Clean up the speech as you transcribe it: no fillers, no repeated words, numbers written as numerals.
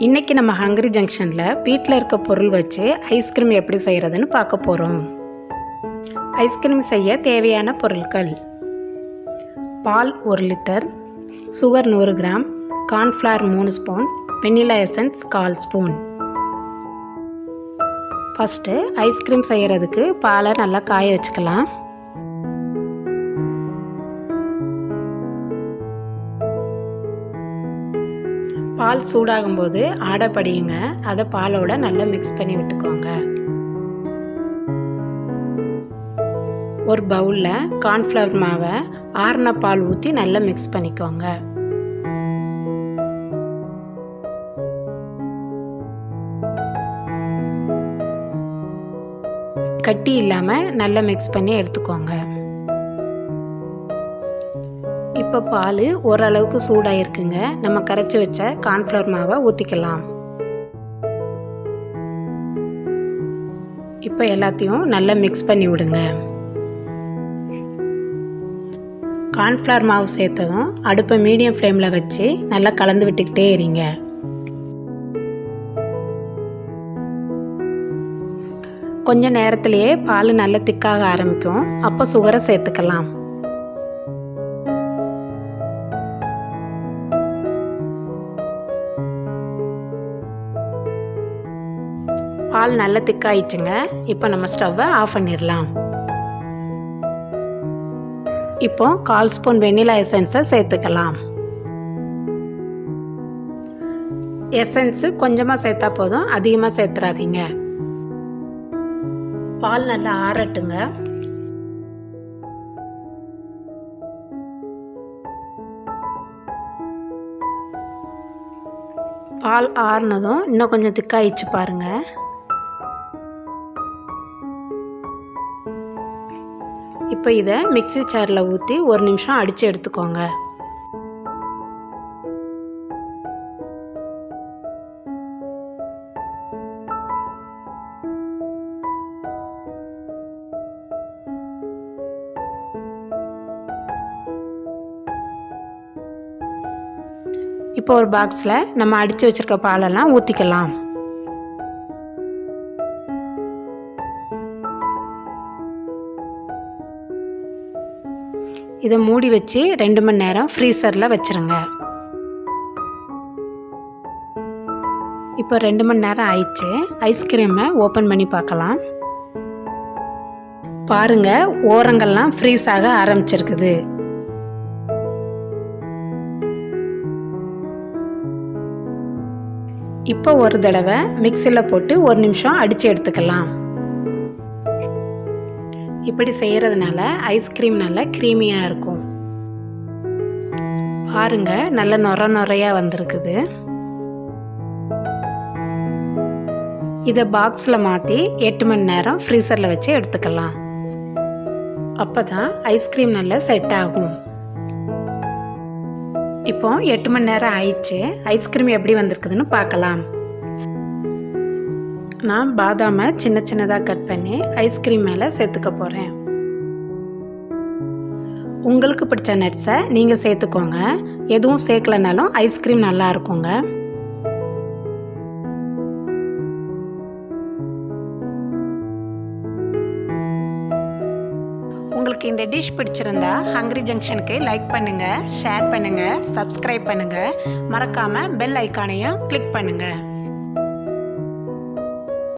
இன்றைக்கி நம்ம ஹங்கரி ஜங்ஷனில் வீட்டில் இருக்க பொருள் வச்சு ஐஸ்கிரீம் எப்படி செய்கிறதுன்னு பார்க்க போகிறோம். ஐஸ்கிரீம் செய்ய தேவையான பொருட்கள்: பால் 1 litre, sugar 100 gram, cornflour 3 spoon, vanilla essence 1/4 spoon. First ice cream செய்கிறதுக்கு பாலை நல்லா காய வச்சுக்கலாம். பால் சூடாகும்போது ஆடை படியுங்க, அதை பாலோட நல்லா மிக்ஸ் பண்ணி விட்டுக்கோங்க. ஒரு பவுலில் கார்ன்ஃப்ளவர் மாவை ஆறின பால் ஊற்றி நல்லா மிக்ஸ் பண்ணிக்கோங்க. கட்டி இல்லாமல் நல்லா மிக்ஸ் பண்ணி எடுத்துக்கோங்க. இப்போ பால் ஓரளவுக்கு சூடாயிருக்குங்க. நம்ம கரைச்சி வச்ச கார்ன்ஃப்ளவர் மாவை ஊற்றிக்கலாம். இப்போ எல்லாத்தையும் நல்லா மிக்ஸ் பண்ணி விடுங்க. கார்ன்ஃப்ளவர் மாவு சேர்த்ததும் அடுப்பை மீடியம் ஃப்ளேமில் வச்சு நல்லா கலந்து விட்டுக்கிட்டே இருங்க. கொஞ்ச நேரத்திலேயே பால் நல்லா திக்காக ஆரம்பிக்கும். அப்போ சுகரை சேர்த்துக்கலாம். பால் நல்லா திக்காயிடுச்சுங்க. இப்போ நம்ம ஸ்டவ்வை ஆஃப் பண்ணிடலாம். இப்போ 1/4 ஸ்பூன் வெண்ணிலா எசன்ஸை சேர்த்துக்கலாம். எசன்ஸு கொஞ்சமாக சேர்த்தா போதும், அதிகமாக சேர்த்துறாதீங்க. பால் நல்லா ஆறட்டுங்க. பால் ஆறுனதும் இன்னும் கொஞ்சம் திக்காயிடுச்சு பாருங்கள். இப்போ இதை மிக்ஸி ஜாரில் ஊற்றி 1 நிமிஷம் அடித்து எடுத்துக்கோங்க. இப்போ ஒரு பாக்ஸில் நம்ம அடித்து வச்சுருக்க பாலெல்லாம் ஊற்றிக்கலாம். இதை மூடி வச்சு 2 மணி நேரம் ஃப்ரீசரில் வச்சுருங்க. இப்போ 2 மணி நேரம் ஆயிடுச்சு. ஐஸ்கிரீமை ஓப்பன் பண்ணி பார்க்கலாம். பாருங்கள், ஓரங்கள்லாம் ஃப்ரீஸ் ஆக ஆரம்பிச்சிருக்குது. இப்போ ஒரு தடவை மிக்சியில் போட்டு 1 நிமிஷம் அடித்து எடுத்துக்கலாம். இப்படி செய்கிறதுனால ஐஸ்கிரீம் நல்லா க்ரீமியாக இருக்கும். பாருங்கள், நல்ல நொறையாக வந்திருக்குது. இதை பாக்ஸில் மாற்றி 8 மணி நேரம் ஃப்ரீசரில் வச்சு எடுத்துக்கலாம். அப்போ தான் ஐஸ்கிரீம் நல்லா செட் ஆகும். இப்போ 8 மணி நேரம் ஆயிடுச்சு. ஐஸ்கிரீம் எப்படி வந்திருக்குதுன்னு பார்க்கலாம். நான் பாதாமை சின்னதாக கட் பண்ணி ஐஸ்கிரீம் மேலே சேர்த்துக்க போகிறேன். உங்களுக்கு பிடிச்ச நட்ஸை நீங்கள் சேர்த்துக்கோங்க. எதுவும் சேர்க்கலனாலும் ஐஸ்கிரீம் நல்லா இருக்குங்க. உங்களுக்கு இந்த டிஷ் பிடிச்சிருந்தா ஹங்கரி ஜங்ஷனுக்கு லைக் பண்ணுங்கள், ஷேர் பண்ணுங்கள், சப்ஸ்கிரைப் பண்ணுங்கள். மறக்காமல் பெல் ஐக்கானையும் கிளிக் பண்ணுங்கள்.